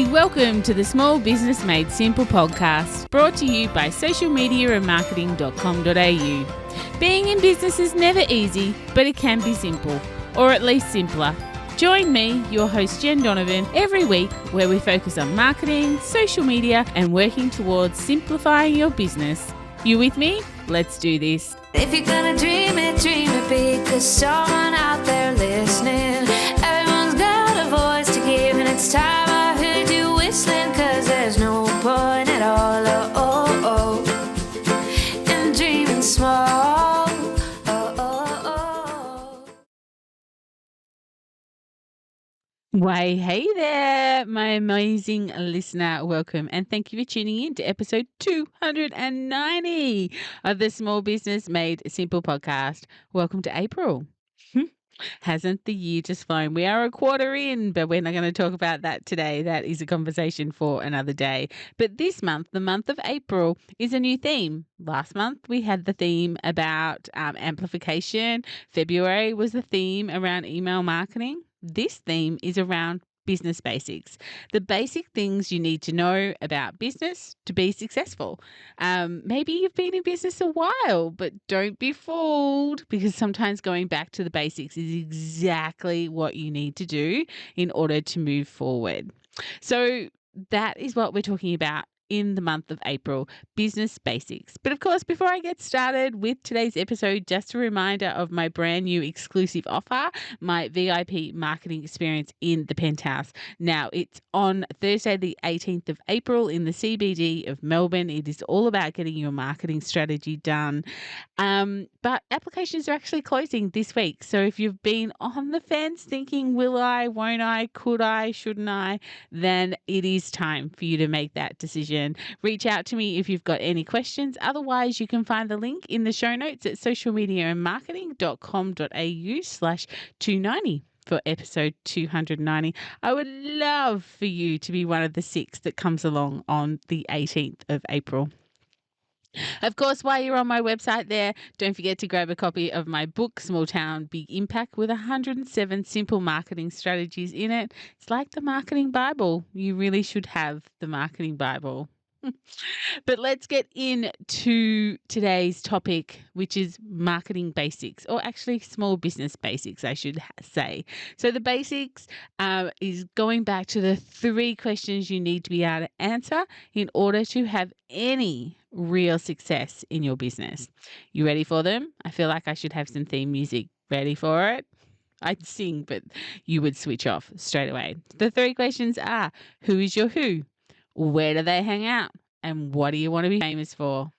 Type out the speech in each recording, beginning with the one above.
Hey, welcome to the Small Business Made Simple podcast, brought to you by socialmediaandmarketing.com.au. Being in business is never easy, but it can be simple, or at least simpler. Join me, your host Jen Donovan, every week where we focus on marketing, social media, and working towards simplifying your business. You with me? Let's do this. If you're gonna dream it big, 'cause someone out there listening. Everyone's got a voice to give, and it's time I heard you whistling, 'cause there's no point at all, in dreaming small. Why, hey there, my amazing listener. Welcome and thank you for tuning in to episode 290 of the Small Business Made Simple podcast. Welcome to April. Hasn't the year just flown? We are a quarter in, but we're not going to talk about that today. That is a conversation for another day. But this month, the month of April, is a new theme. Last month, we had the theme about amplification. February was the theme around email marketing. This theme is around business basics, the basic things you need to know about business to be successful. Maybe you've been in business a while, but don't be fooled, because sometimes going back to the basics is exactly what you need to do in order to move forward. So that is what we're talking about in the month of April, business basics. But of course, before I get started with today's episode, just a reminder of my brand new exclusive offer, my VIP marketing experience in the Penthouse. Now, it's on Thursday, the 18th of April in the CBD of Melbourne. It is all about getting your marketing strategy done. But applications are actually closing this week. So if you've been on the fence thinking, will I, won't I, could I, shouldn't I, then it is time for you to make that decision. Reach out to me if you've got any questions. Otherwise, you can find the link in the show notes at socialmediaandmarketing.com.au/290 for episode 290. I would love for you to be one of the 6 that comes along on the 18th of April. Of course, while you're on my website there, don't forget to grab a copy of my book, Small Town, Big Impact, with 107 simple marketing strategies in it. It's like the marketing Bible. You really should have the marketing Bible. But let's get into today's topic, which is marketing basics, or actually small business basics, I should say. So the basics is going back to the 3 questions you need to be able to answer in order to have any real success in your business. You ready for them? I feel like I should have some theme music. Ready for it? I'd sing, but you would switch off straight away. The 3 questions are: who is your who? Where do they hang out? And what do you want to be famous for?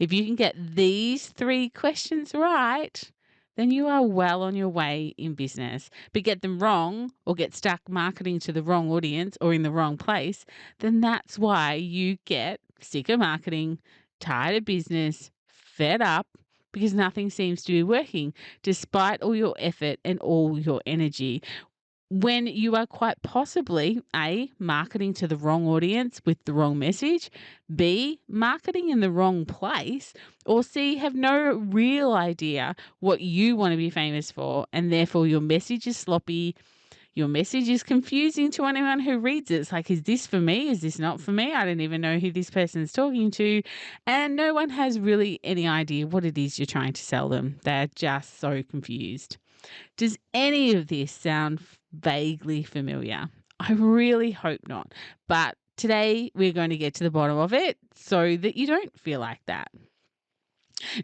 If you can get these 3 questions right, then you are well on your way in business. But get them wrong, or get stuck marketing to the wrong audience or in the wrong place, then that's why you get sick of marketing, tired of business, fed up, because nothing seems to be working despite all your effort and all your energy. When you are quite possibly A, marketing to the wrong audience with the wrong message, B, marketing in the wrong place, or C, have no real idea what you want to be famous for, and therefore your message is sloppy, your message is confusing to anyone who reads it. It's like, is this for me? Is this not for me? I don't even know who this person is talking to, and no one has really any idea what it is you're trying to sell them. They're just so confused. Does any of this sound vaguely familiar? I really hope not. But today we're going to get to the bottom of it so that you don't feel like that.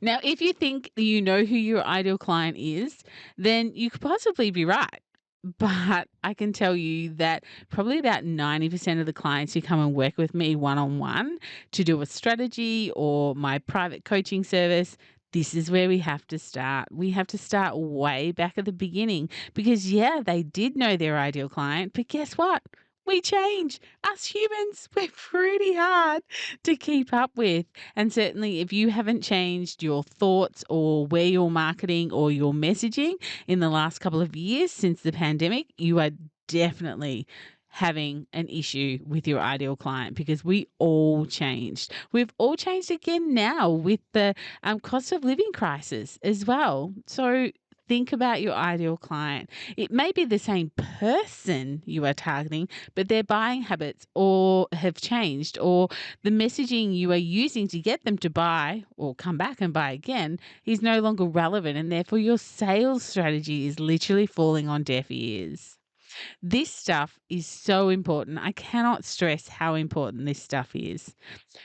Now, if you think you know who your ideal client is, then you could possibly be right. But I can tell you that probably about 90% of the clients who come and work with me one-on-one to do a strategy or my private coaching service, this is where we have to start. We have to start way back at the beginning, because they did know their ideal client, but guess what? We change. Us humans, we're pretty hard to keep up with. And certainly if you haven't changed your thoughts or where you're marketing or your messaging in the last couple of years since the pandemic, you are definitely having an issue with your ideal client, because we all changed. We've all changed again now with the cost of living crisis as well. So think about your ideal client. It may be the same person you are targeting, but their buying habits or have changed, or the messaging you are using to get them to buy or come back and buy again is no longer relevant, and therefore your sales strategy is literally falling on deaf ears. This stuff is so important. I cannot stress how important this stuff is.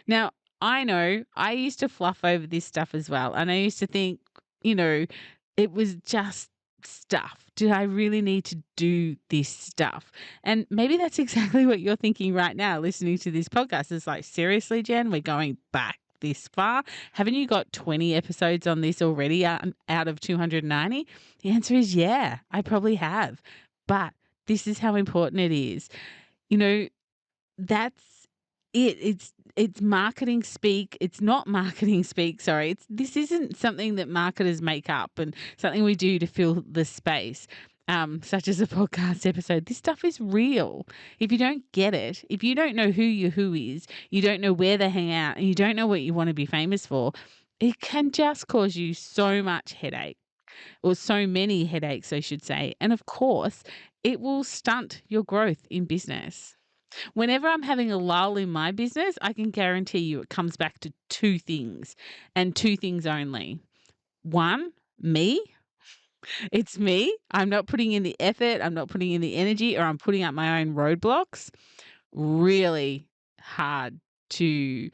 Now, I know I used to fluff over this stuff as well. And I used to think, it was just stuff. Did I really need to do this stuff? And maybe that's exactly what you're thinking right now, listening to this podcast. It's like, seriously, Jen, we're going back this far? Haven't you got 20 episodes on this already out of 290? The answer is yeah, I probably have. But this is how important it is. That's it. It's marketing speak. It's not marketing speak. Sorry. This isn't something that marketers make up and something we do to fill the space, such as a podcast episode. This stuff is real. If you don't get it, if you don't know who your who is, you don't know where they hang out, and you don't know what you want to be famous for, it can just cause you so much headache, or so many headaches, I should say. And of course, it will stunt your growth in business. Whenever I'm having a lull in my business, I can guarantee you it comes back to two things, and two things only. One, me. It's me. I'm not putting in the effort, I'm not putting in the energy, or I'm putting up my own roadblocks. Really hard to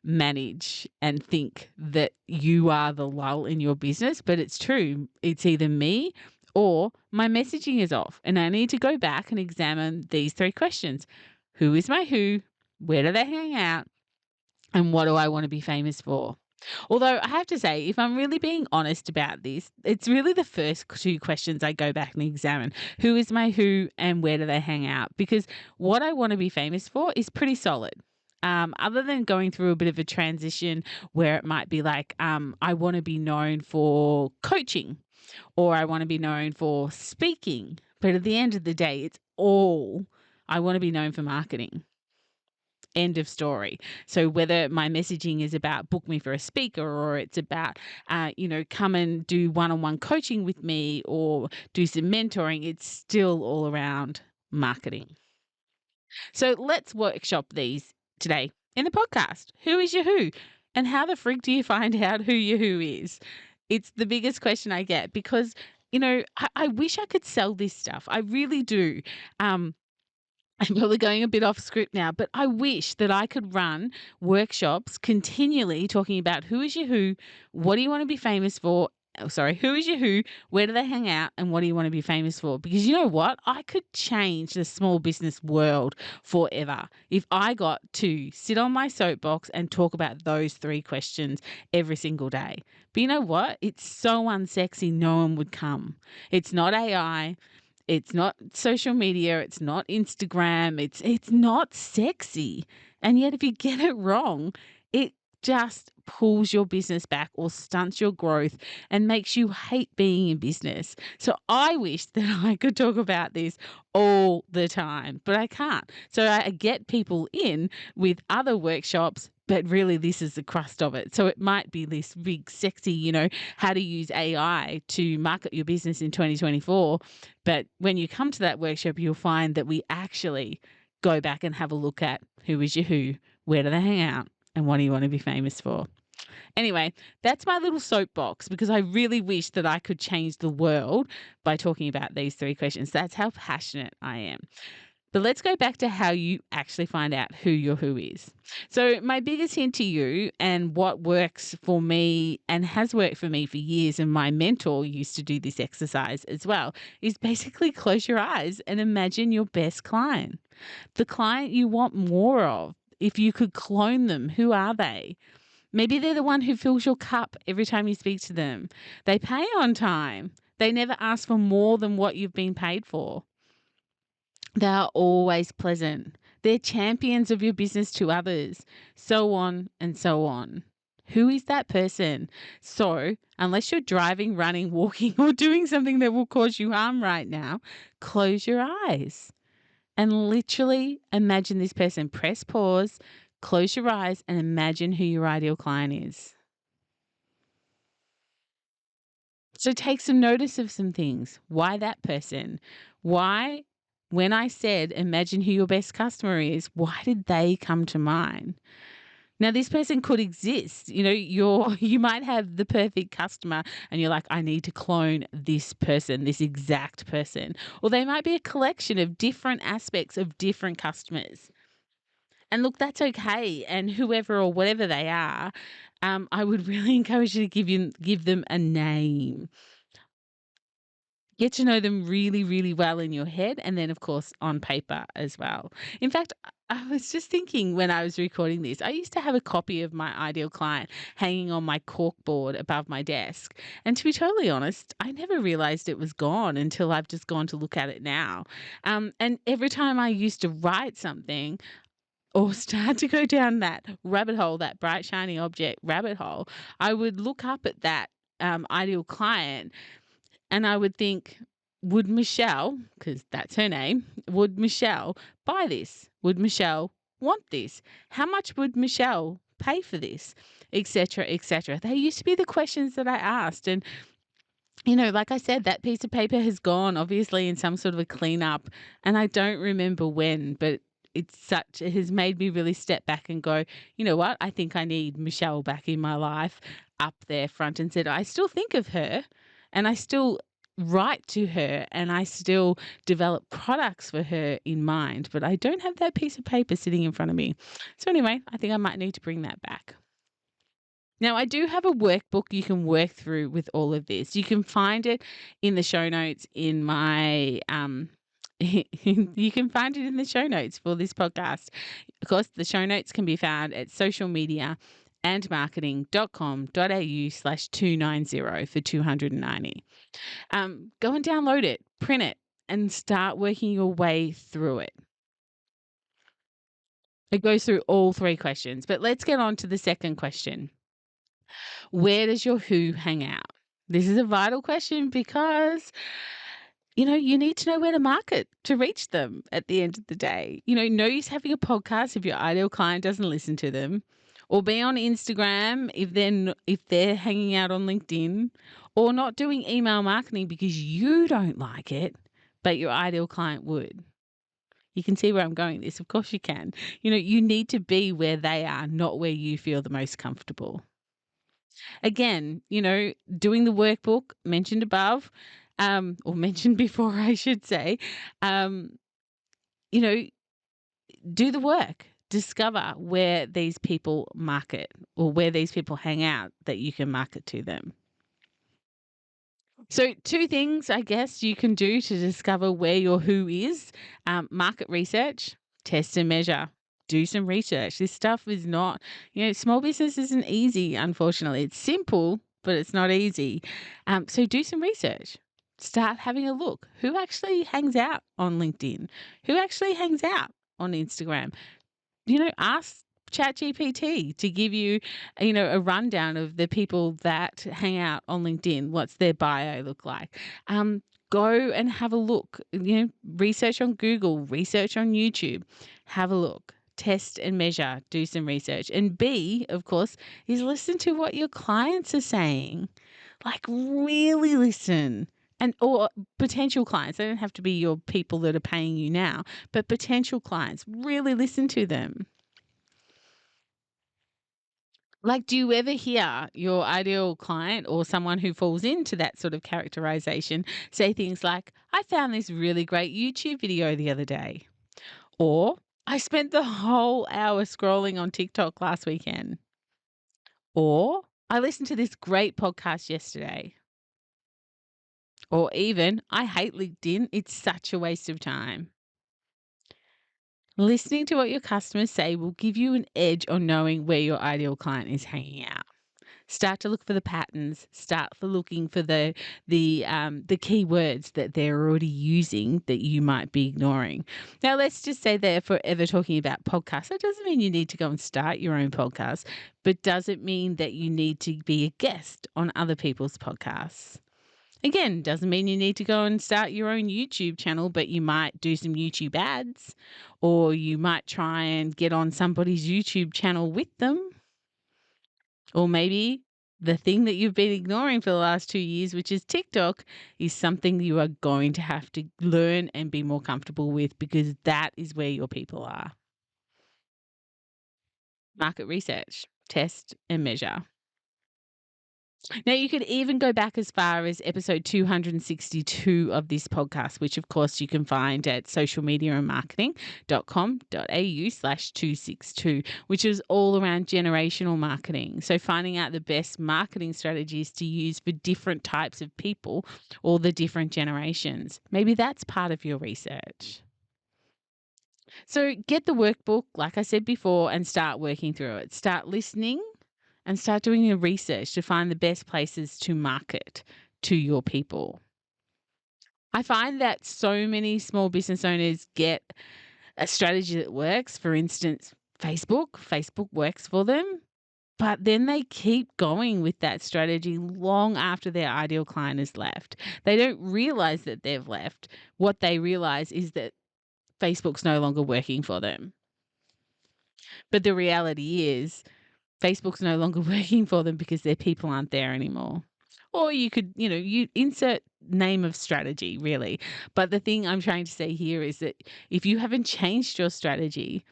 manage and think that you are the lull in your business, but it's true. It's either me or my messaging is off, and I need to go back and examine these three questions. Who is my who? Where do they hang out? And what do I want to be famous for? Although I have to say, if I'm really being honest about this, it's really the first two questions I go back and examine. Who is my who and where do they hang out? Because what I want to be famous for is pretty solid. Other than going through a bit of a transition where it might be like, I want to be known for coaching, or I want to be known for speaking. But at the end of the day, I want to be known for marketing. End of story. So whether my messaging is about book me for a speaker, or it's about, come and do one-on-one coaching with me, or do some mentoring, it's still all around marketing. So let's workshop these today in the podcast. Who is your who? And how the frig do you find out who your who is? It's the biggest question I get, because, I wish I could sell this stuff. I really do. I'm probably going a bit off script now, but I wish that I could run workshops continually talking about who is your who, what do you want to be famous for? Who is your who, where do they hang out, and what do you want to be famous for? Because you know what? I could change the small business world forever if I got to sit on my soapbox and talk about those three questions every single day. But you know what? It's so unsexy, no one would come. It's not AI. It's not social media. It's not Instagram. It's not sexy. And yet if you get it wrong, it just pulls your business back or stunts your growth and makes you hate being in business. So I wish that I could talk about this all the time, but I can't. So I get people in with other workshops, but really this is the crust of it. So it might be this big, sexy, how to use AI to market your business in 2024. But when you come to that workshop, you'll find that we actually go back and have a look at who is your who, where do they hang out, and what do you want to be famous for? Anyway, that's my little soapbox, because I really wish that I could change the world by talking about these three questions. That's how passionate I am. But let's go back to how you actually find out who your who is. So my biggest hint to you, and what works for me and has worked for me for years, and my mentor used to do this exercise as well, is basically close your eyes and imagine your best client, the client you want more of. If you could clone them, who are they? Maybe they're the one who fills your cup every time you speak to them. They pay on time. They never ask for more than what you've been paid for. They are always pleasant. They're champions of your business to others, so on and so on. Who is that person? So, unless you're driving, running, walking, or doing something that will cause you harm right now, close your eyes and literally imagine this person. Press pause, close your eyes, and imagine who your ideal client is. So take some notice of some things. Why that person? Why, when I said, imagine who your best customer is, why did they come to mind? Now, this person could exist. You might have the perfect customer and you're like, I need to clone this person, this exact person. Or they might be a collection of different aspects of different customers. And look, that's okay. And whoever or whatever they are, I would really encourage you to give them a name. Get to know them really, really well in your head and then, of course, on paper as well. In fact, I was just thinking when I was recording this, I used to have a copy of my ideal client hanging on my corkboard above my desk. And to be totally honest, I never realized it was gone until I've just gone to look at it now. And every time I used to write something or start to go down that rabbit hole, that bright, shiny object rabbit hole, I would look up at that ideal client and I would think, would Michelle, because that's her name, would Michelle buy this? Would Michelle want this? How much would Michelle pay for this? Etc., etc. They used to be the questions that I asked. And, like I said, that piece of paper has gone, obviously, in some sort of a cleanup. And I don't remember it has made me really step back and go, you know what? I think I need Michelle back in my life up there front and center. I still think of her. And I still write to her and I still develop products for her in mind, but I don't have that piece of paper sitting in front of me. So anyway, I think I might need to bring that back. Now, I do have a workbook you can work through with all of this. You can find it in the show notes in my you can find it in the show notes for this podcast. Of course, the show notes can be found at socialmedia.com.au/290 for 290. Go and download it, print it, and start working your way through it. It goes through all three questions, but let's get on to the second question. Where does your who hang out? This is a vital question because you need to know where to market to reach them at the end of the day. No use having a podcast if your ideal client doesn't listen to them, or be on Instagram if they're hanging out on LinkedIn, or not doing email marketing because you don't like it, but your ideal client would. You can see where I'm going with this. Of course you can. You need to be where they are, not where you feel the most comfortable. Again, doing the workbook mentioned above, or mentioned before, I should say, do the work. Discover where these people market or where these people hang out that you can market to them. So 2 things, I guess, you can do to discover where your who is. Market research, test and measure. Do some research. This stuff is not, small business isn't easy, unfortunately. It's simple, but it's not easy. So do some research. Start having a look. Who actually hangs out on LinkedIn? Who actually hangs out on Instagram? Ask ChatGPT to give you, a rundown of the people that hang out on LinkedIn. What's their bio look like? Go and have a look. Research on Google, research on YouTube. Have a look. Test and measure. Do some research. And B, of course, is listen to what your clients are saying. Like really listen. Or potential clients. They don't have to be your people that are paying you now, but potential clients. Really listen to them. Like, do you ever hear your ideal client or someone who falls into that sort of characterization say things like, I found this really great YouTube video the other day, or I spent the whole hour scrolling on TikTok last weekend, or I listened to this great podcast yesterday, or even I hate LinkedIn. It's such a waste of time. Listening to what your customers say will give you an edge on knowing where your ideal client is hanging out. Start to look for the patterns. Start for looking for the keywords that they're already using that you might be ignoring. Now, let's just say they're forever talking about podcasts. That doesn't mean you need to go and start your own podcast, but does it mean that you need to be a guest on other people's podcasts? Again, doesn't mean you need to go and start your own YouTube channel, but you might do some YouTube ads, or you might try and get on somebody's YouTube channel with them. Or maybe The thing that you've been ignoring for the last 2 years, which is TikTok, is something you are going to have to learn and be more comfortable with, because that is where your people are. Market research, test and measure. Now, you could even go back as far as episode 262 of this podcast, which of course you can find at socialmediaandmarketing.com.au/262, which is all around generational marketing. So finding out the best marketing strategies to use for different types of people or the different generations. Maybe that's part of your research. So get the workbook, like I said before, and start working through it. Start listening and start doing your research to find the best places to market to your people. I find that so many small business owners get a strategy that works. For instance, Facebook works for them, but then they keep going with that strategy long after their ideal client has left. They don't realize that they've left. What they realize is that Facebook's no longer working for them. But the reality is, Facebook's no longer working for them because their people aren't there anymore. Or you could, you insert name of strategy, really. But the thing I'm trying to say here is that if you haven't changed your strategy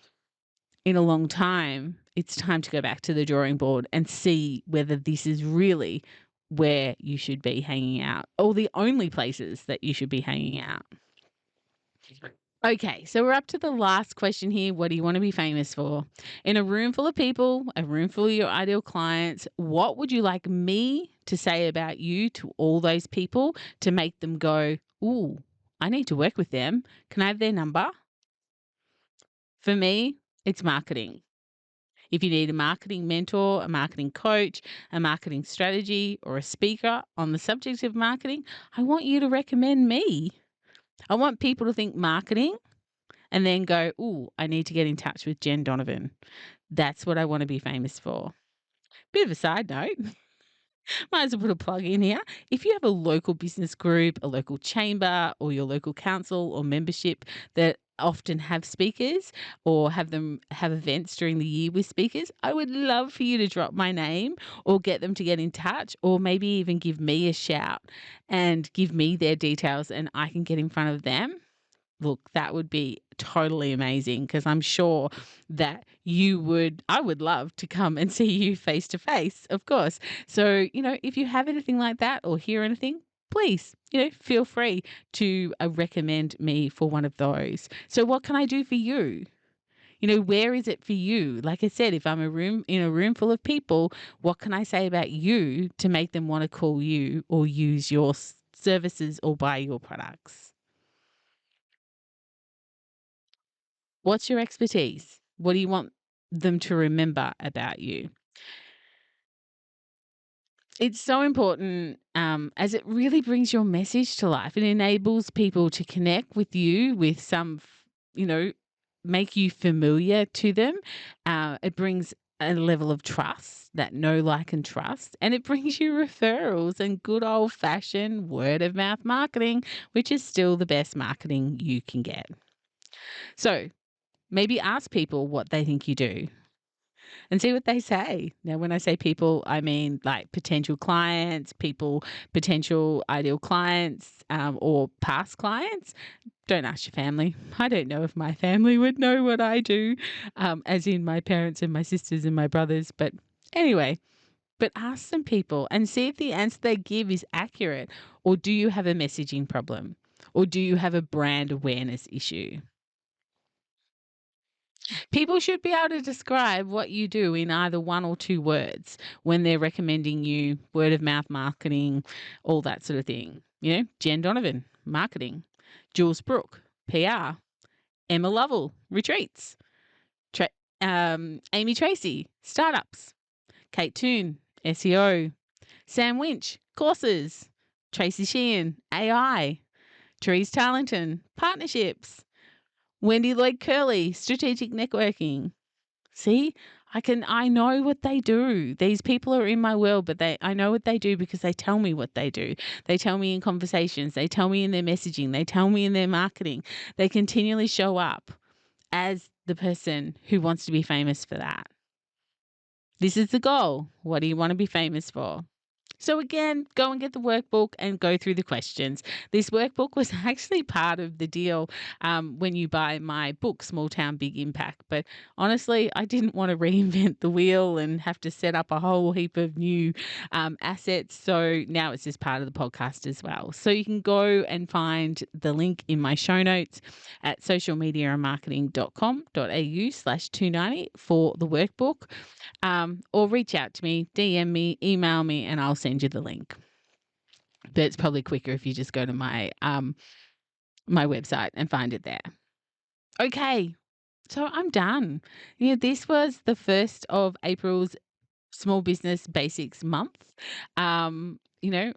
in a long time, it's time to go back to the drawing board and see whether this is really where you should be hanging out, or the only places that you should be hanging out. Okay, so we're up to the last question here. What do you want to be famous for? In a room full of people, a room full of your ideal clients, what would you like me to say about you to all those people to make them go, ooh, I need to work with them. Can I have their number? For me, it's marketing. If you need a marketing mentor, a marketing coach, a marketing strategy, or a speaker on the subject of marketing, I want you to recommend me. I want people to think marketing and then go, ooh, I need to get in touch with Jen Donovan. That's what I want to be famous for. Bit of a side note. Might as well put a plug in here. If you have a local business group, a local chamber, or your local council or membership that often have speakers or have events during the year with speakers, I would love for you to drop my name or get them to get in touch, or maybe even give me a shout and give me their details and I can get in front of them. Look, that would be totally amazing, because I'm sure that I would love to come and see you face to face, of course. So, if you have anything like that or hear anything, please, feel free to recommend me for one of those. So what can I do for you? Where is it for you? Like I said, if I'm in a room full of people, what can I say about you to make them want to call you or use your services or buy your products? What's your expertise? What do you want them to remember about you? It's so important, as it really brings your message to life. It enables people to connect with you with some, make you familiar to them. It brings a level of trust, that know, like, and trust. And it brings you referrals and good old-fashioned word-of-mouth marketing, which is still the best marketing you can get. So maybe ask people what they think you do and see what they say. Now, when I say people, I mean like potential clients, potential ideal clients, or past clients. Don't ask your family. I don't know if my family would know what I do, as in my parents and my sisters and my brothers. But anyway, ask some people and see if the answer they give is accurate, or do you have a messaging problem, or do you have a brand awareness issue? People should be able to describe what you do in either one or two words when they're recommending you, word of mouth marketing, all that sort of thing. Jen Donovan, marketing. Jules Brooke, PR. Emma Lovell, retreats. Amy Tracy, startups. Kate Toon, SEO. Sam Winch, courses. Tracy Sheehan, AI. Therese Tarlington, partnerships. Wendy Lloyd Curley, strategic networking. See, I know what they do. These people are in my world, but I know what they do because they tell me what they do. They tell me in conversations. They tell me in their messaging. They tell me in their marketing. They continually show up as the person who wants to be famous for that. This is the goal. What do you want to be famous for? So again, go and get the workbook and go through the questions. This workbook was actually part of the deal when you buy my book, Small Town Big Impact. But honestly, I didn't want to reinvent the wheel and have to set up a whole heap of new assets. So now it's just part of the podcast as well. So you can go and find the link in my show notes at socialmediaandmarketing.com.au/290 for the workbook. Or reach out to me, DM me, email me, and I'll send you the link. But it's probably quicker if you just go to my my website and find it there. Okay, so I'm done. This was the first of April's Small Business Basics month.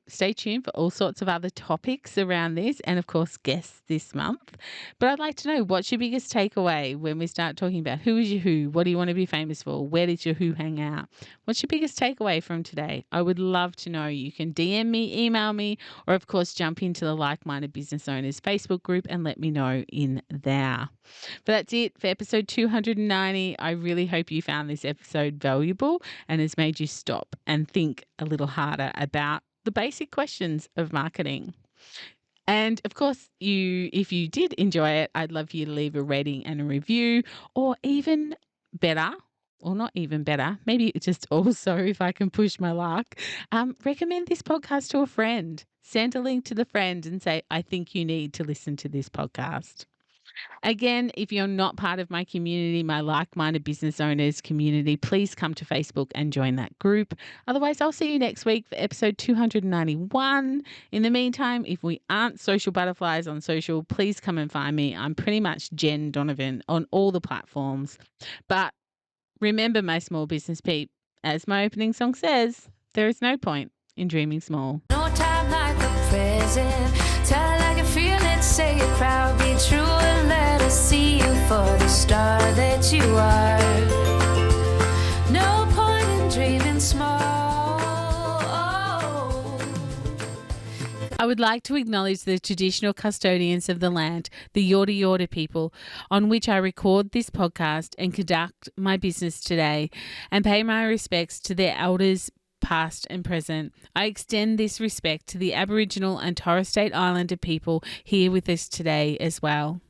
Stay tuned for all sorts of other topics around this and, of course, guests this month. But I'd like to know, what's your biggest takeaway when we start talking about who is your who? What do you want to be famous for? Where did your who hang out? What's your biggest takeaway from today? I would love to know. You can DM me, email me, or, of course, jump into the Like-Minded Business Owners Facebook group and let me know in there. But that's it for episode 290. I really hope you found this episode valuable and has made you stop and think a little harder about the basic questions of marketing. And of course, if you did enjoy it, I'd love for you to leave a rating and a review, or even better, or not even better, maybe just also, if I can push my luck, recommend this podcast to a friend. Send a link to the friend and say, I think you need to listen to this podcast. Again, if you're not part of my community, my Like-Minded Business Owners community, please come to Facebook and join that group. Otherwise, I'll see you next week for episode 291. In the meantime, if we aren't social butterflies on social, please come and find me. I'm pretty much Jen Donovan on all the platforms. But remember, my small business peep, as my opening song says, there is no point in dreaming small. No time like the present. Tell it like you feel it, say it proud, be true, and let us see you for the star that you are. No point in dreaming small. I would like to acknowledge the traditional custodians of the land, the Yorta Yorta people, on which I record this podcast and conduct my business today, and pay my respects to their elders, past and present. I extend this respect to the Aboriginal and Torres Strait Islander people here with us today as well.